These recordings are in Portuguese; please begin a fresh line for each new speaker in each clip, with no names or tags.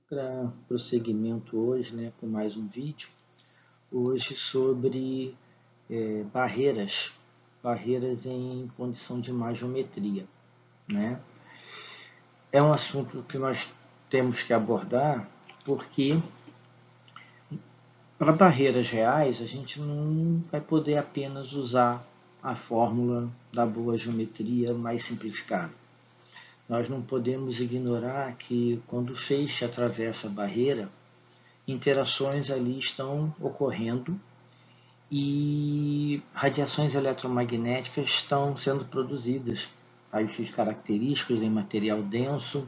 Para prosseguimento hoje, né, com mais um vídeo, hoje sobre barreiras, barreiras em condição de má geometria, né? É um assunto que nós temos que abordar porque para barreiras reais a gente não vai poder apenas usar a fórmula da boa geometria mais simplificada. Nós não podemos ignorar que quando o feixe atravessa a barreira, interações ali estão ocorrendo e radiações eletromagnéticas estão sendo produzidas, raios-x característicos em material denso,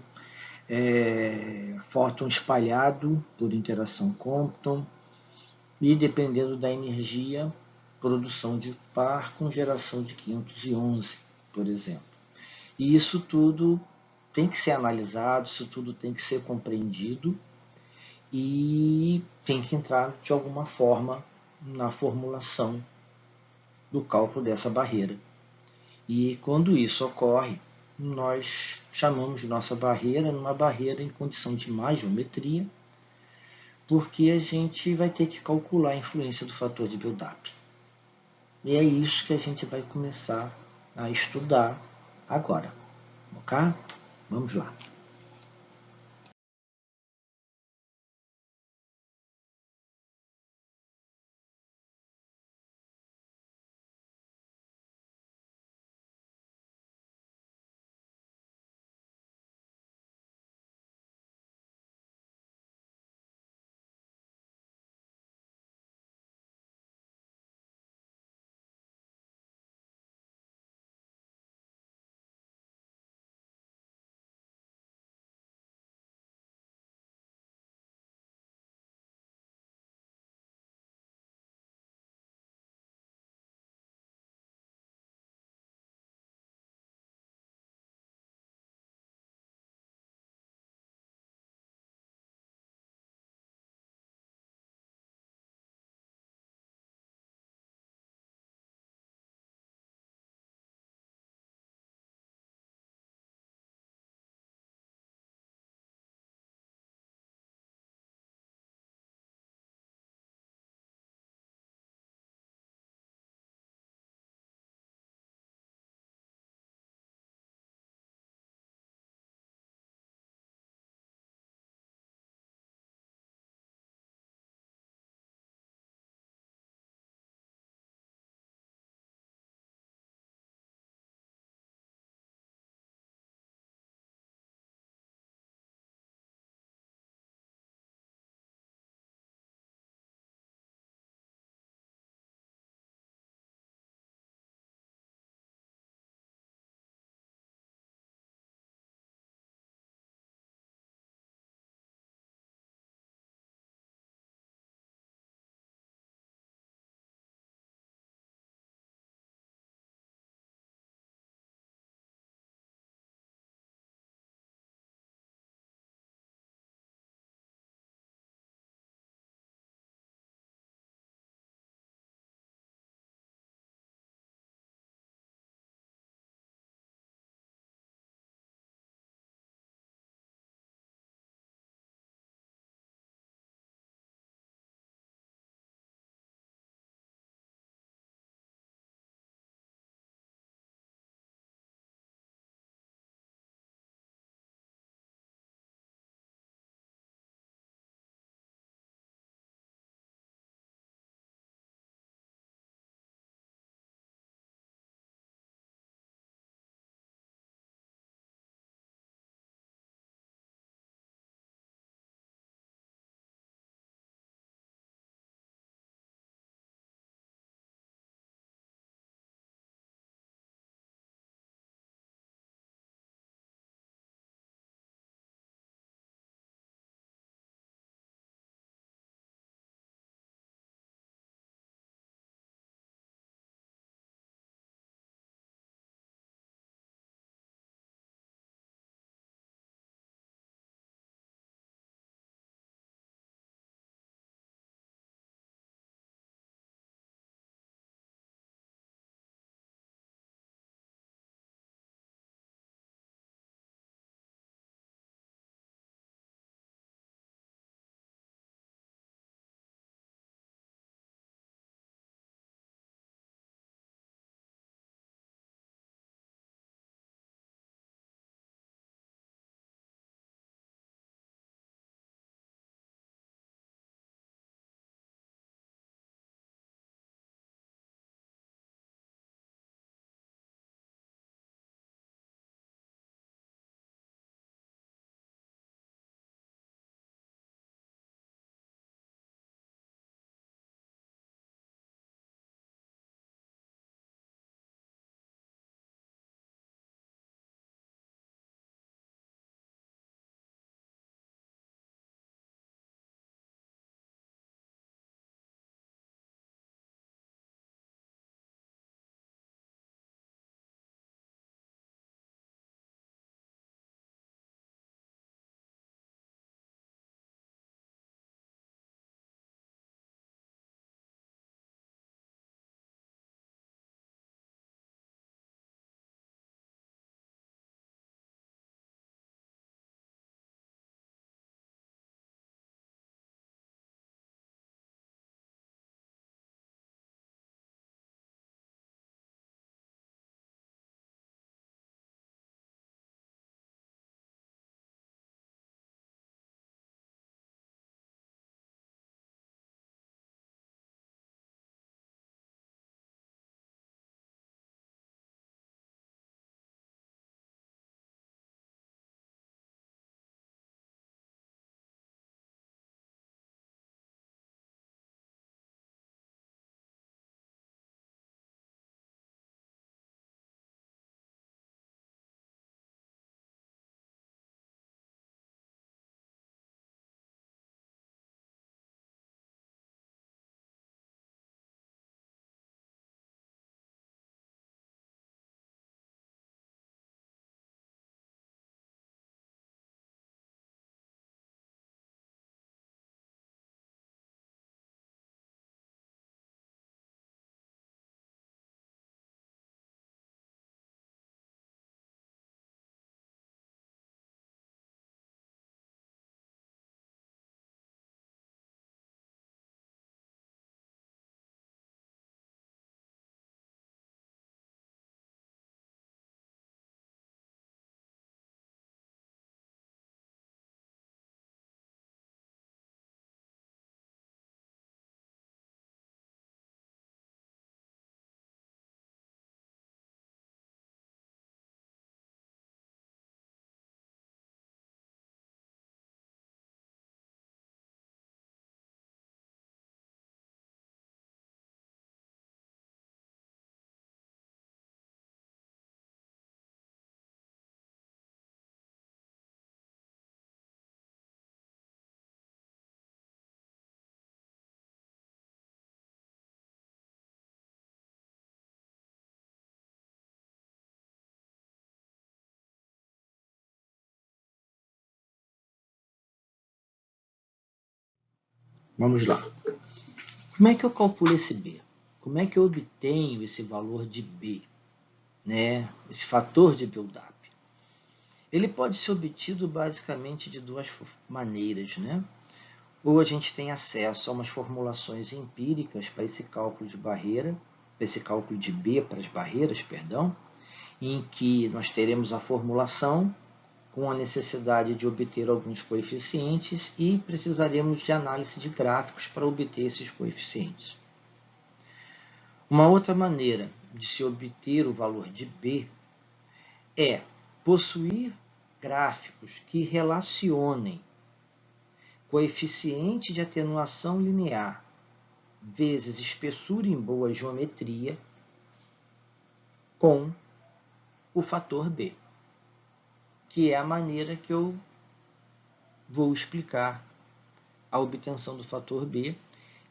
fóton espalhado por interação Compton e, dependendo da energia, produção de par com geração de 511, por exemplo. E isso tudo tem que ser analisado, isso tudo tem que ser compreendido e tem que entrar de alguma forma na formulação do cálculo dessa barreira. E quando isso ocorre, nós chamamos de nossa barreira uma barreira em condição de má geometria, porque a gente vai ter que calcular a influência do fator de build-up. E é isso que a gente vai começar a estudar agora, ok? Vamos lá. Vamos lá. Como é que eu calculo esse B? Como é que eu obtenho esse valor de B, né? Esse fator de build-up? Ele pode ser obtido basicamente de duas maneiras, né? Ou a gente tem acesso a umas formulações empíricas para esse cálculo de barreira, para esse cálculo de B para as barreiras, perdão, em que nós teremos a formulação com a necessidade de obter alguns coeficientes e precisaremos de análise de gráficos para obter esses coeficientes. Uma outra maneira de se obter o valor de B é possuir gráficos que relacionem coeficiente de atenuação linear vezes espessura em boa geometria com o fator B, que é a maneira que eu vou explicar a obtenção do fator B,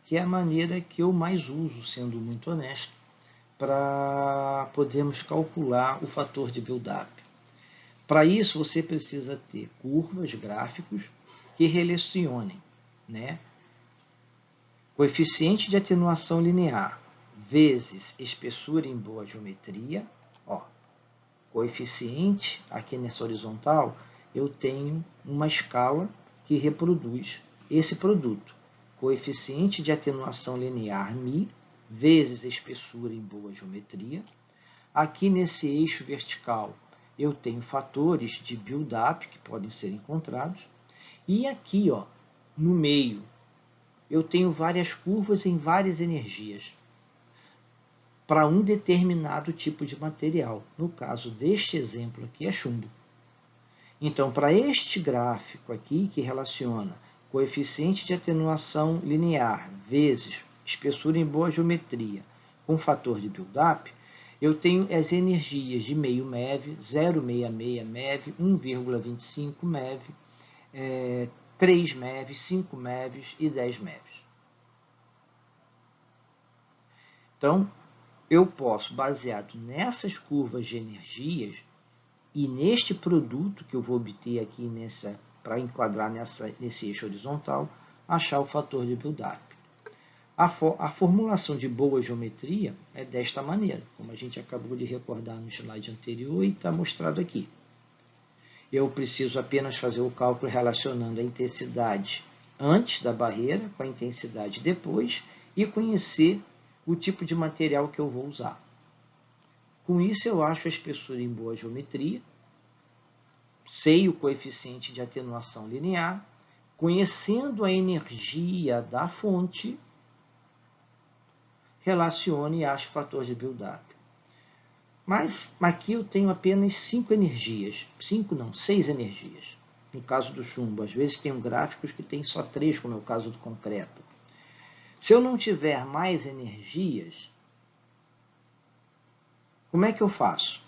que é a maneira que eu mais uso, sendo muito honesto, para podermos calcular o fator de build-up. Para isso, você precisa ter curvas, gráficos, que relacionem, né? Coeficiente de atenuação linear vezes espessura em boa geometria. Ó, coeficiente, aqui nessa horizontal, eu tenho uma escala que reproduz esse produto. Coeficiente de atenuação linear μ vezes espessura em boa geometria. Aqui nesse eixo vertical, eu tenho fatores de build-up que podem ser encontrados. E aqui, ó, no meio, eu tenho várias curvas em várias energias para um determinado tipo de material. No caso deste exemplo aqui é chumbo. Então, para este gráfico aqui, que relaciona coeficiente de atenuação linear vezes espessura em boa geometria com fator de build-up, eu tenho as energias de meio MeV, 0,66 MeV, 1,25 MeV, 3 MeV, 5 MeV e 10 MeV. Então, eu posso, baseado nessas curvas de energias e neste produto que eu vou obter aqui para enquadrar nesse eixo horizontal, achar o fator de build-up. A formulação de boa geometria é desta maneira, como a gente acabou de recordar no slide anterior e está mostrado aqui. Eu preciso apenas fazer o cálculo relacionando a intensidade antes da barreira com a intensidade depois e conhecer o tipo de material que eu vou usar. Com isso, eu acho a espessura em boa geometria, sei o coeficiente de atenuação linear, conhecendo a energia da fonte, relaciono e acho o fator de build-up. Mas aqui eu tenho apenas 5 energias. 5 não, 6 energias. No caso do chumbo, às vezes tem gráficos que tem só 3, como é o caso do concreto. Se eu não tiver mais energias, como é que eu faço?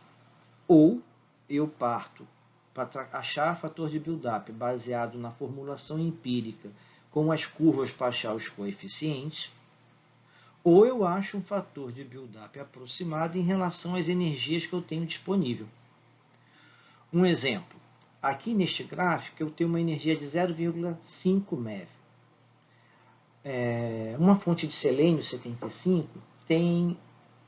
Ou eu parto para achar fator de build-up baseado na formulação empírica com as curvas para achar os coeficientes, ou eu acho um fator de build-up aproximado em relação às energias que eu tenho disponível. Um exemplo, aqui neste gráfico eu tenho uma energia de 0,5 MeV. Uma fonte de selênio 75 tem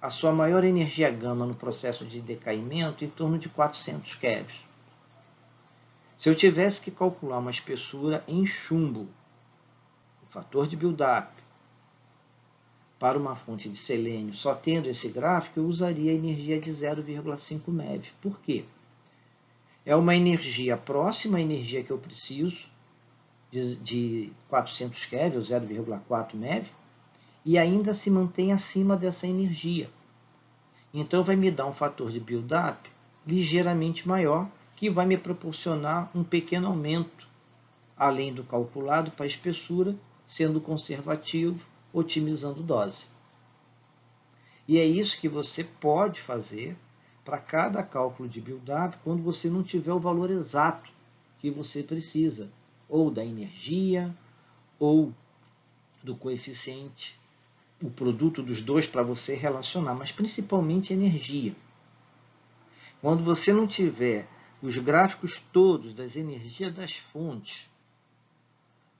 a sua maior energia gama no processo de decaimento em torno de 400 keV. Se eu tivesse que calcular uma espessura em chumbo, o fator de build-up, para uma fonte de selênio, só tendo esse gráfico, eu usaria a energia de 0,5 MeV. Por quê? É uma energia próxima à energia que eu preciso, de 400 keV, ou 0,4 MeV, e ainda se mantém acima dessa energia. Então, vai me dar um fator de build-up ligeiramente maior, que vai me proporcionar um pequeno aumento, além do calculado para a espessura, sendo conservativo, otimizando dose. E é isso que você pode fazer para cada cálculo de build-up quando você não tiver o valor exato que você precisa, ou da energia, ou do coeficiente, o produto dos dois para você relacionar, mas principalmente energia. Quando você não tiver os gráficos todos das energias das fontes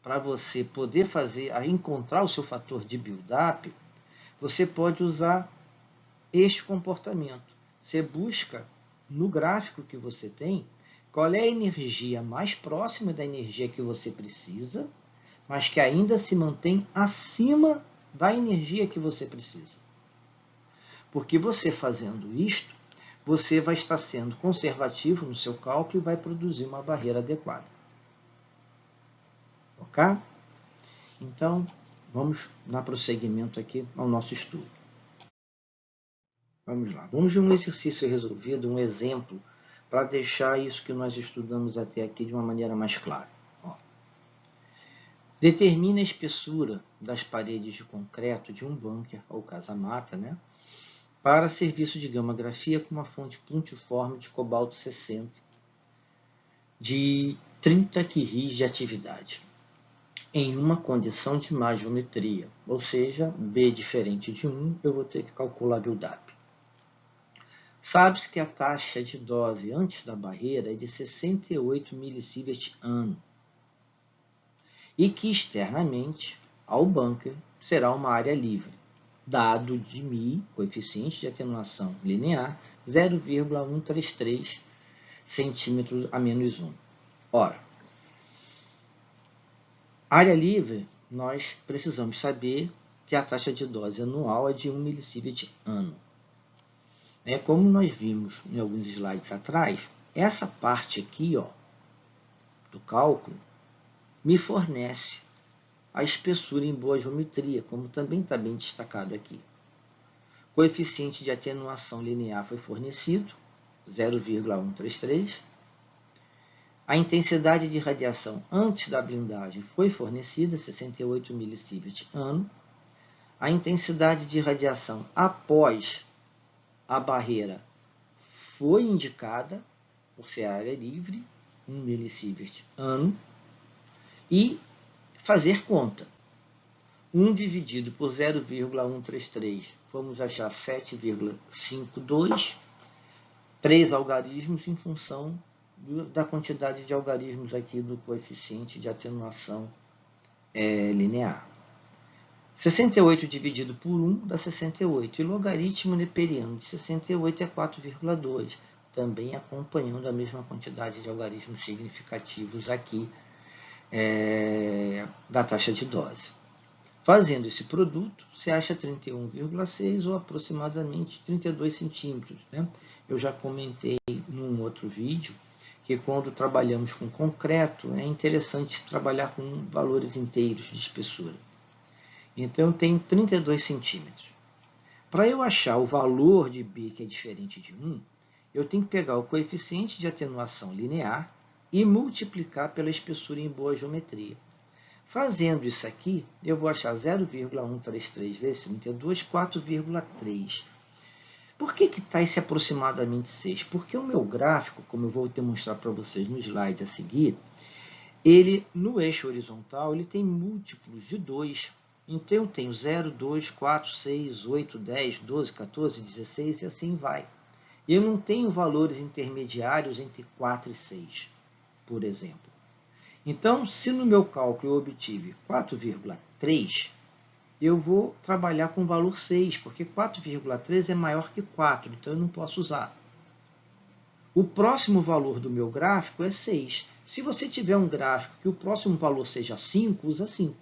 para você poder encontrar o seu fator de build-up, você pode usar este comportamento. Você busca no gráfico que você tem qual é a energia mais próxima da energia que você precisa, mas que ainda se mantém acima da energia que você precisa. Porque você fazendo isto, você vai estar sendo conservativo no seu cálculo e vai produzir uma barreira adequada. Ok? Então, vamos dar prosseguimento aqui ao nosso estudo. Vamos lá. Vamos ver um exercício resolvido, um exemplo, para deixar isso que nós estudamos até aqui de uma maneira mais clara. Ó. Determine a espessura das paredes de concreto de um bunker ou casa-mata, né, para serviço de gamma-grafia com uma fonte pontiforme de cobalto 60 de 30 quirris de atividade, em uma condição de má geometria, ou seja, B diferente de 1, eu vou ter que calcular build-up. Sabe-se que a taxa de dose antes da barreira é de 68 milisievert ano e que externamente ao bunker será uma área livre, dado de μ, coeficiente de atenuação linear, 0,133 centímetros a menos 1. Ora, área livre, nós precisamos saber que a taxa de dose anual é de 1 milisievert ano. Como nós vimos em alguns slides atrás, essa parte aqui do cálculo me fornece a espessura em boa geometria, como também está bem destacado aqui. O coeficiente de atenuação linear foi fornecido, 0,133. A intensidade de radiação antes da blindagem foi fornecida, 68 milisievert ano. A intensidade de radiação após a barreira foi indicada, por ser área livre, 1 milisievert ano, e fazer conta. 1 dividido por 0,133, vamos achar 7,52, 3 algarismos em função da quantidade de algarismos aqui do coeficiente de atenuação linear. 68 dividido por 1 dá 68, e logaritmo neperiano de 68 é 4,2, também acompanhando a mesma quantidade de algarismos significativos aqui da taxa de dose. Fazendo esse produto, você acha 31,6 ou aproximadamente 32 centímetros. Né? Eu já comentei num outro vídeo que quando trabalhamos com concreto, é interessante trabalhar com valores inteiros de espessura. Então, eu tenho 32 centímetros. Para eu achar o valor de B, que é diferente de 1, eu tenho que pegar o coeficiente de atenuação linear e multiplicar pela espessura em boa geometria. Fazendo isso aqui, eu vou achar 0,133 vezes 32, 4,3. Por que está esse aproximadamente 6? Porque o meu gráfico, como eu vou demonstrar para vocês no slide a seguir, ele, no eixo horizontal, ele tem múltiplos de 2. Então, eu tenho 0, 2, 4, 6, 8, 10, 12, 14, 16 e assim vai. Eu não tenho valores intermediários entre 4 e 6, por exemplo. Então, se no meu cálculo eu obtive 4,3, eu vou trabalhar com o valor 6, porque 4,3 é maior que 4, então eu não posso usar. O próximo valor do meu gráfico é 6. Se você tiver um gráfico que o próximo valor seja 5, usa 5.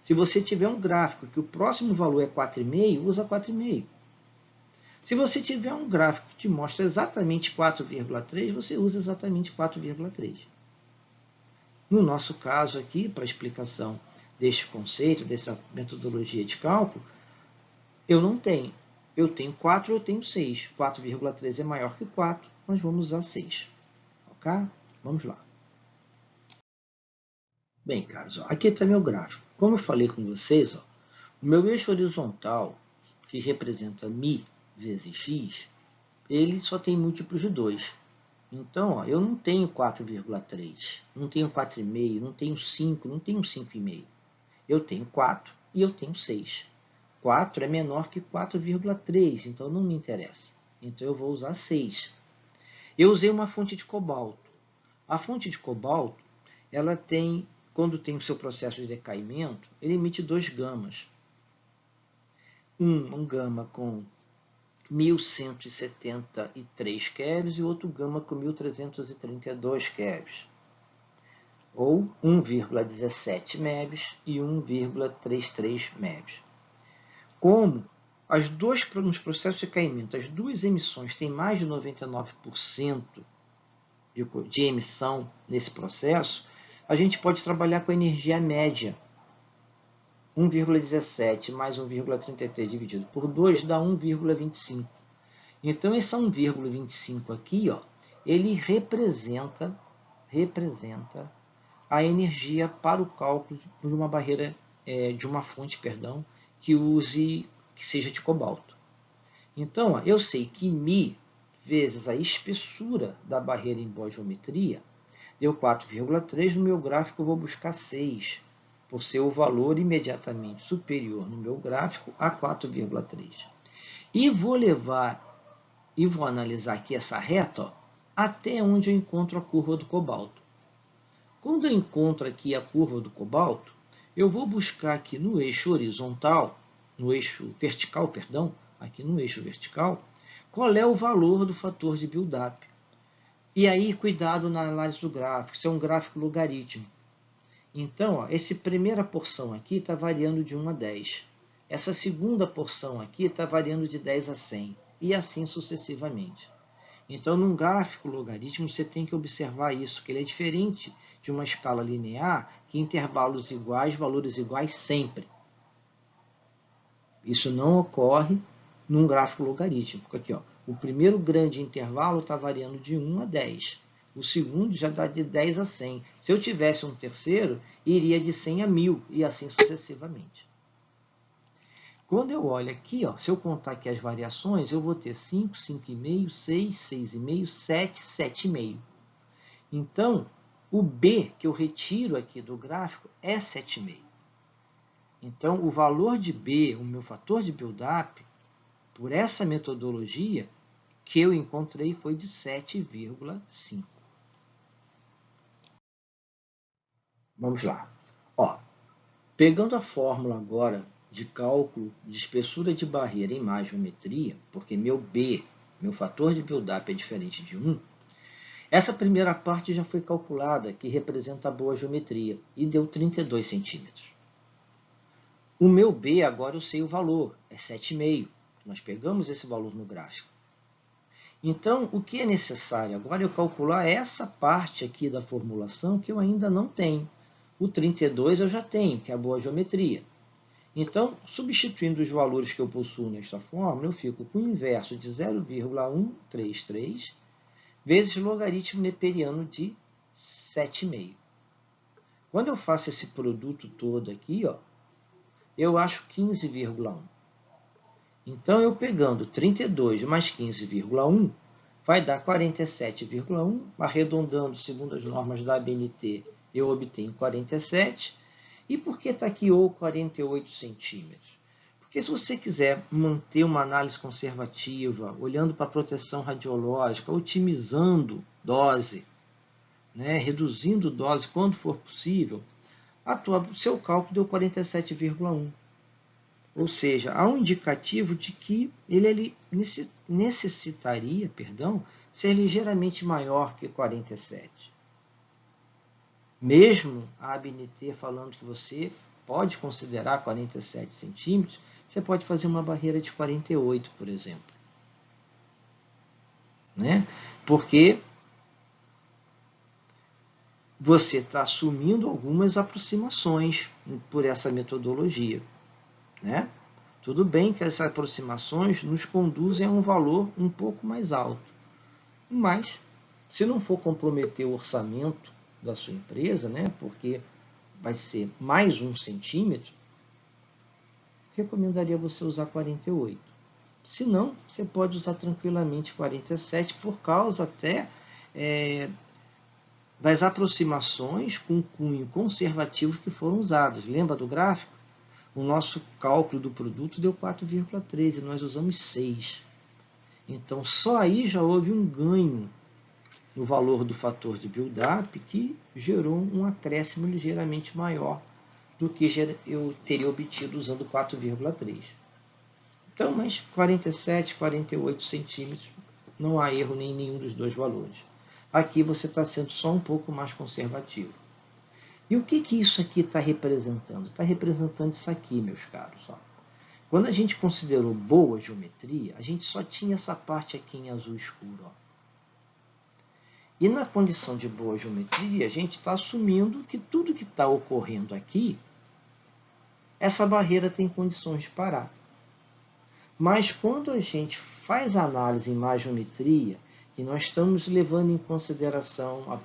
Se você tiver um gráfico que o próximo valor é 4,5, usa 4,5. Se você tiver um gráfico que te mostra exatamente 4,3, você usa exatamente 4,3. No nosso caso aqui, para a explicação deste conceito, dessa metodologia de cálculo, eu não tenho. Eu tenho 4, eu tenho 6. 4,3 é maior que 4, nós vamos usar 6. Ok? Vamos lá. Bem, caros, aqui está meu gráfico. Como eu falei com vocês, o meu eixo horizontal, que representa μ vezes x, ele só tem múltiplos de 2. Então, eu não tenho 4,3, não tenho 4,5, não tenho 5, não tenho 5,5. Eu tenho 4 e eu tenho 6. 4 é menor que 4,3, então não me interessa. Então, eu vou usar 6. Eu usei uma fonte de cobalto. A fonte de cobalto, ela tem quando tem o seu processo de decaimento, ele emite dois gamas. Um gama com 1173 kV e outro gama com 1332 kV, ou 1,17 MeV e 1,33 MeV. Como nos processos de decaimento, as duas emissões têm mais de 99% de emissão nesse processo, a gente pode trabalhar com a energia média. 1,17 mais 1,33 dividido por 2 dá 1,25. Então, esse 1,25 aqui, ó, ele representa a energia para o cálculo de uma barreira, de uma fonte, que seja de cobalto. Então, ó, eu sei que μ vezes a espessura da barreira em boa geometria deu 4,3, no meu gráfico eu vou buscar 6, por ser o valor imediatamente superior no meu gráfico a 4,3. E vou analisar aqui essa reta, ó, até onde eu encontro a curva do cobalto. Quando eu encontro aqui a curva do cobalto, eu vou buscar aqui no eixo horizontal, no eixo vertical, aqui no eixo vertical, qual é o valor do fator de build-up. E aí, cuidado na análise do gráfico, isso é um gráfico logarítmico. Então, ó, essa primeira porção aqui está variando de 1 a 10. Essa segunda porção aqui está variando de 10 a 100, e assim sucessivamente. Então, num gráfico logarítmico, você tem que observar isso, que ele é diferente de uma escala linear, que intervalos iguais, valores iguais sempre. Isso não ocorre num gráfico logarítmico. Aqui, ó, o primeiro grande intervalo está variando de 1 a 10. O segundo já dá de 10 a 100. Se eu tivesse um terceiro, iria de 100 a 1000, e assim sucessivamente. Quando eu olho aqui, ó, se eu contar aqui as variações, eu vou ter 5, 5,5, 6, 6,5, 7, 7,5. Então, o B que eu retiro aqui do gráfico é 7,5. Então, o valor de B, o meu fator de build-up, por essa metodologia que eu encontrei, foi de 7,5. Vamos lá. Ó, pegando a fórmula agora de cálculo de espessura de barreira em má geometria, porque meu B, meu fator de build-up é diferente de 1, essa primeira parte já foi calculada, que representa a boa geometria, e deu 32 centímetros. O meu B, agora eu sei o valor, é 7,5. Nós pegamos esse valor no gráfico. Então, o que é necessário agora é eu calcular essa parte aqui da formulação que eu ainda não tenho. O 32 eu já tenho, que é a boa geometria. Então, substituindo os valores que eu possuo nesta fórmula, eu fico com o inverso de 0,133 vezes logaritmo neperiano de 7,5. Quando eu faço esse produto todo aqui, ó, eu acho 15,1. Então, eu pegando 32 mais 15,1, vai dar 47,1. Arredondando, segundo as normas da ABNT, eu obtenho 47. E por que está aqui ou 48 centímetros? Porque se você quiser manter uma análise conservativa, olhando para a proteção radiológica, otimizando dose, né, reduzindo dose quando for possível, o seu cálculo deu 47,1. Ou seja, há um indicativo de que ele necessitaria, ser ligeiramente maior que 47. Mesmo a ABNT falando que você pode considerar 47 centímetros, você pode fazer uma barreira de 48, por exemplo. Né? Porque você está assumindo algumas aproximações por essa metodologia. Né? Tudo bem que essas aproximações nos conduzem a um valor um pouco mais alto. Mas, se não for comprometer o orçamento da sua empresa, né, porque vai ser mais 1 centímetro, recomendaria você usar 48. Se não, você pode usar tranquilamente 47, por causa até das aproximações com cunho conservativo que foram usadas. Lembra do gráfico? O nosso cálculo do produto deu 4,3 e nós usamos 6. Então, só aí já houve um ganho no valor do fator de build-up, que gerou um acréscimo ligeiramente maior do que eu teria obtido usando 4,3. Então, mas 47, 48 centímetros, não há erro em nenhum dos dois valores. Aqui você está sendo só um pouco mais conservativo. E o que isso aqui está representando? Está representando isso aqui, meus caros. Ó. Quando a gente considerou boa geometria, a gente só tinha essa parte aqui em azul escuro. Ó. E na condição de boa geometria, a gente está assumindo que tudo que está ocorrendo aqui, essa barreira tem condições de parar. Mas quando a gente faz a análise em má geometria, que nós estamos levando em consideração a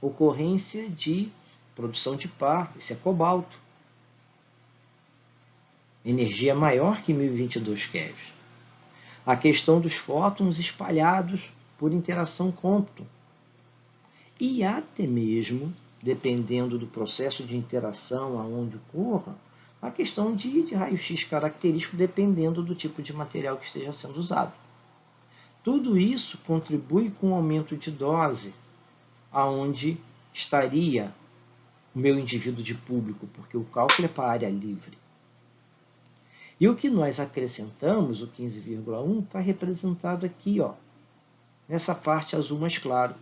ocorrência de produção de par, isso é cobalto, energia maior que 1022 keV. A questão dos fótons espalhados por interação Compton. E até mesmo, dependendo do processo de interação aonde ocorra, a questão de raio-x característico, dependendo do tipo de material que esteja sendo usado. Tudo isso contribui com o aumento de dose, aonde estaria o meu indivíduo de público, porque o cálculo é para área livre. E o que nós acrescentamos, o 15,1, está representado aqui, ó, nessa parte azul mais claro.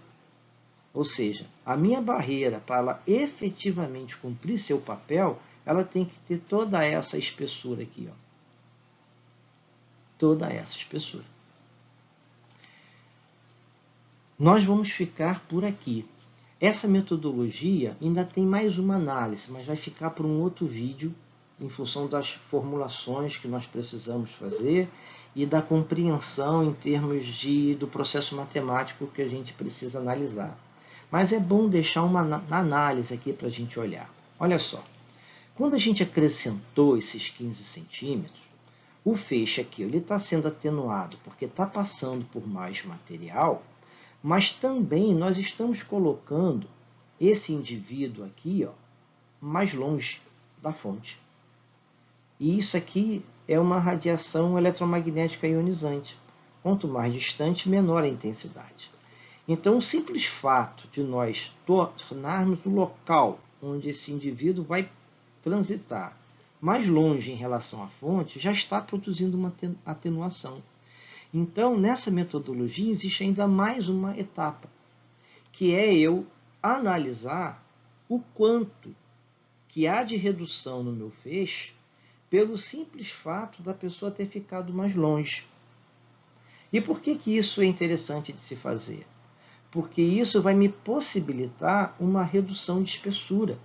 Ou seja, a minha barreira, para ela efetivamente cumprir seu papel, ela tem que ter toda essa espessura aqui. Ó. Toda essa espessura. Nós vamos ficar por aqui. Essa metodologia ainda tem mais uma análise, mas vai ficar para um outro vídeo, em função das formulações que nós precisamos fazer e da compreensão em termos do processo matemático que a gente precisa analisar. Mas é bom deixar uma análise aqui para a gente olhar. Olha só, quando a gente acrescentou esses 15 centímetros, o feixe aqui está sendo atenuado porque está passando por mais material, mas também nós estamos colocando esse indivíduo aqui, ó, mais longe da fonte. E isso aqui é uma radiação eletromagnética ionizante. Quanto mais distante, menor a intensidade. Então, o simples fato de nós tornarmos o local onde esse indivíduo vai transitar mais longe em relação à fonte, já está produzindo uma atenuação. Então, nessa metodologia, existe ainda mais uma etapa, que é eu analisar o quanto que há de redução no meu feixe pelo simples fato da pessoa ter ficado mais longe. E por que isso é interessante de se fazer? Porque isso vai me possibilitar uma redução de espessura.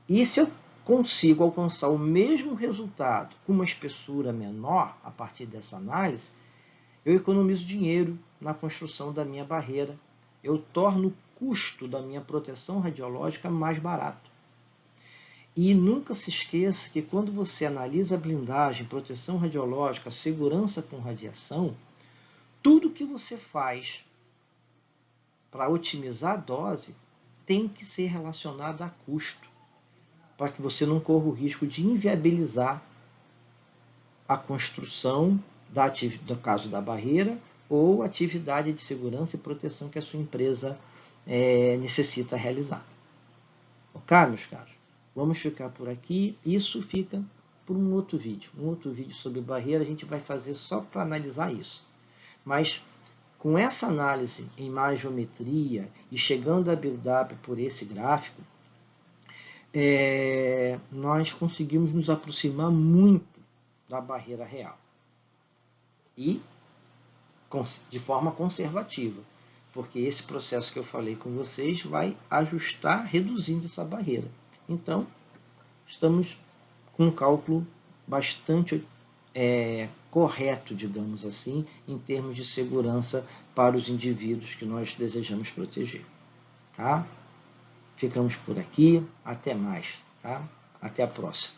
E se eu consigo alcançar o mesmo resultado com uma espessura menor, a partir dessa análise, eu economizo dinheiro na construção da minha barreira, eu torno o custo da minha proteção radiológica mais barato. E nunca se esqueça que quando você analisa a blindagem, proteção radiológica, segurança com radiação, tudo que você faz para otimizar a dose tem que ser relacionado a custo, para que você não corra o risco de inviabilizar a construção do caso da barreira ou atividade de segurança e proteção que a sua empresa necessita realizar. Ok, meus caros? Vamos ficar por aqui. Isso fica por um outro vídeo. Um outro vídeo sobre barreira a gente vai fazer só para analisar isso. Mas com essa análise em má geometria e chegando a build-up por esse gráfico, nós conseguimos nos aproximar muito da barreira real. E de forma conservativa, porque esse processo que eu falei com vocês vai ajustar, reduzindo essa barreira. Então, estamos com um cálculo bastante correto, digamos assim, em termos de segurança para os indivíduos que nós desejamos proteger. Tá? Ficamos por aqui, até mais. Tá? Até a próxima.